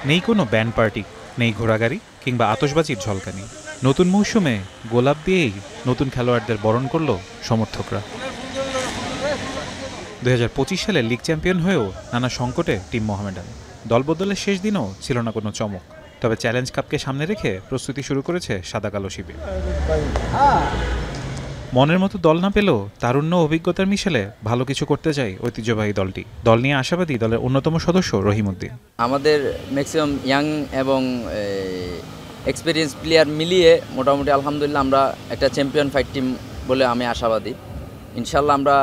নেই কোনো band party, নেই ঘোড়াগাড়ি কিংবা আতশবাজির ঝলকানি। নতুন মৌসুমে গোলাপ দিয়েই নতুন খেলোয়াড়দের বরণ করল সমর্থকরা। 2025 সালে লিগ চ্যাম্পিয়ন হয়েও নানা সংকটে টিম মোহামেডান। দলবদলের শেষ দিনও ছিল না কোনো চমক, তবে চ্যালেঞ্জ কাপকে সামনে রেখে প্রস্তুতি শুরু করেছে সাদা কালো শিবির। মনের মতো দল না পেলেও তারুণ্য অভিজ্ঞতার মিশেলে ভালো কিছু করতে চায় ঐতিহ্যবাহী দলটি। দল নিয়ে আশাবাদী দলের অন্যতম সদস্য রহিমউদ্দিন। আমাদের ম্যাক্সিমাম ইয়াং এবং এক্সপিরিয়েন্স প্লেয়ার মিলিয়ে মোটামুটি আলহামদুলিল্লাহ আমরা একটা চ্যাম্পিয়ন ফাইট টিম বলে আমি আশাবাদী। ইনশাল্লাহ আমরা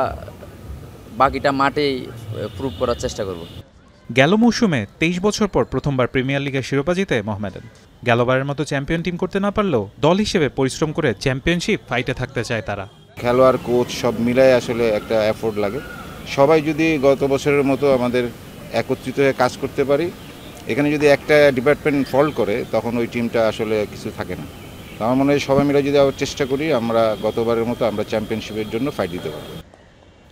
বাকিটা মাঠেই প্রুভ করার চেষ্টা করব। গেল মৌসুমে 23 বছর পর প্রথমবার প্রিমিয়ার লিগের শিরোপা জিতে মোহামেডান। গেলবারের মতো চ্যাম্পিয়ন টিম করতে না পারলেও দল হিসেবে পরিশ্রম করে চ্যাম্পিয়নশিপ ফাইটে থাকতে চায় তারা। খেলোয়াড়, কোচ সব মিলাই আসলে একটা এফোর্ট লাগে। সবাই যদি গত বছরের মতো আমাদের একত্রিত হয়ে কাজ করতে পারি, এখানে যদি একটা ডিপার্টমেন্ট ফল্ট করে তখন ওই টিমটা আসলে কিছু থাকে না। আমার মনে হয় সবাই মিলে যদি আবার চেষ্টা করি, আমরা গতবারের মতো আমরা চ্যাম্পিয়নশিপের জন্য ফাইট দিতে পারবো।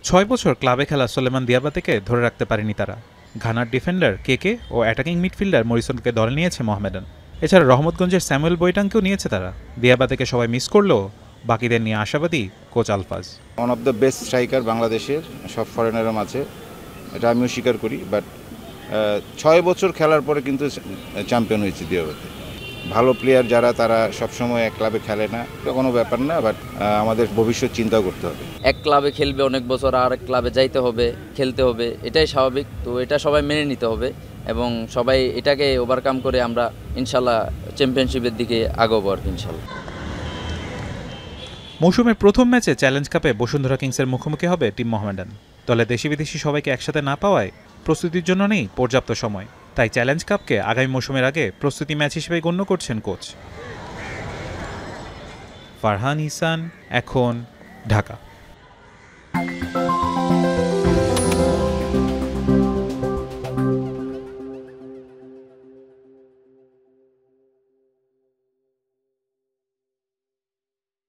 6 বছর ক্লাবে খেলা সোলেমান দিয়াবাতেকে ধরে রাখতে পারেনি তারা। ঘানার ডিফেন্ডার কেকে ও অ্যাটাকিং মিডফিল্ডার মরিসনকে দলে নিয়েছে মোহামেডান। এছাড়া রহমতগঞ্জের স্যামুয়েল বৈটাংকেও নিয়েছে তারা। দিয়াবাতেকে সবাই মিস করলেও বাকিদের নিয়ে আশাবাদী coach Alfaz. One of the best striker বাংলাদেশের সব ফরেনারের মাঝে, এটা আমিও স্বীকার করি। বাট 6 বছর খেলার পরে কিন্তু চ্যাম্পিয়ন হয়েছে দিয়াবাতে। ভালো প্লেয়ার যারা, তারা সবসময় এক ক্লাবে খেলে না, এটা কোনো ব্যাপার না। বাট আমাদের ভবিষ্যৎ চিন্তাও করতে হবে। এক ক্লাবে খেলবে অনেক বছর, আর এক ক্লাবে যাইতে হবে, খেলতে হবে, এটাই স্বাভাবিক। তো এটা সবাই মেনে নিতে হবে এবং সবাই এটাকে ওভারকাম করে আমরা ইনশাল্লাহ চ্যাম্পিয়নশিপের দিকে আগাবো আর কি ইনশাল্লাহ। মৌসুমের প্রথম ম্যাচে চ্যালেঞ্জ কাপে বসুন্ধরা কিংসের মুখোমুখি হবে টিম মোহামেডান। দলে দেশি বিদেশি সবাইকে একসাথে না পাওয়ায় প্রস্তুতির জন্য নেই পর্যাপ্ত সময়। তাই চ্যালেঞ্জ কাপকে আগামী মৌসুমের আগে প্রস্তুতি ম্যাচ হিসেবে গণ্য করছেন কোচ। ফারহান ইহসান, এখন, ঢাকা।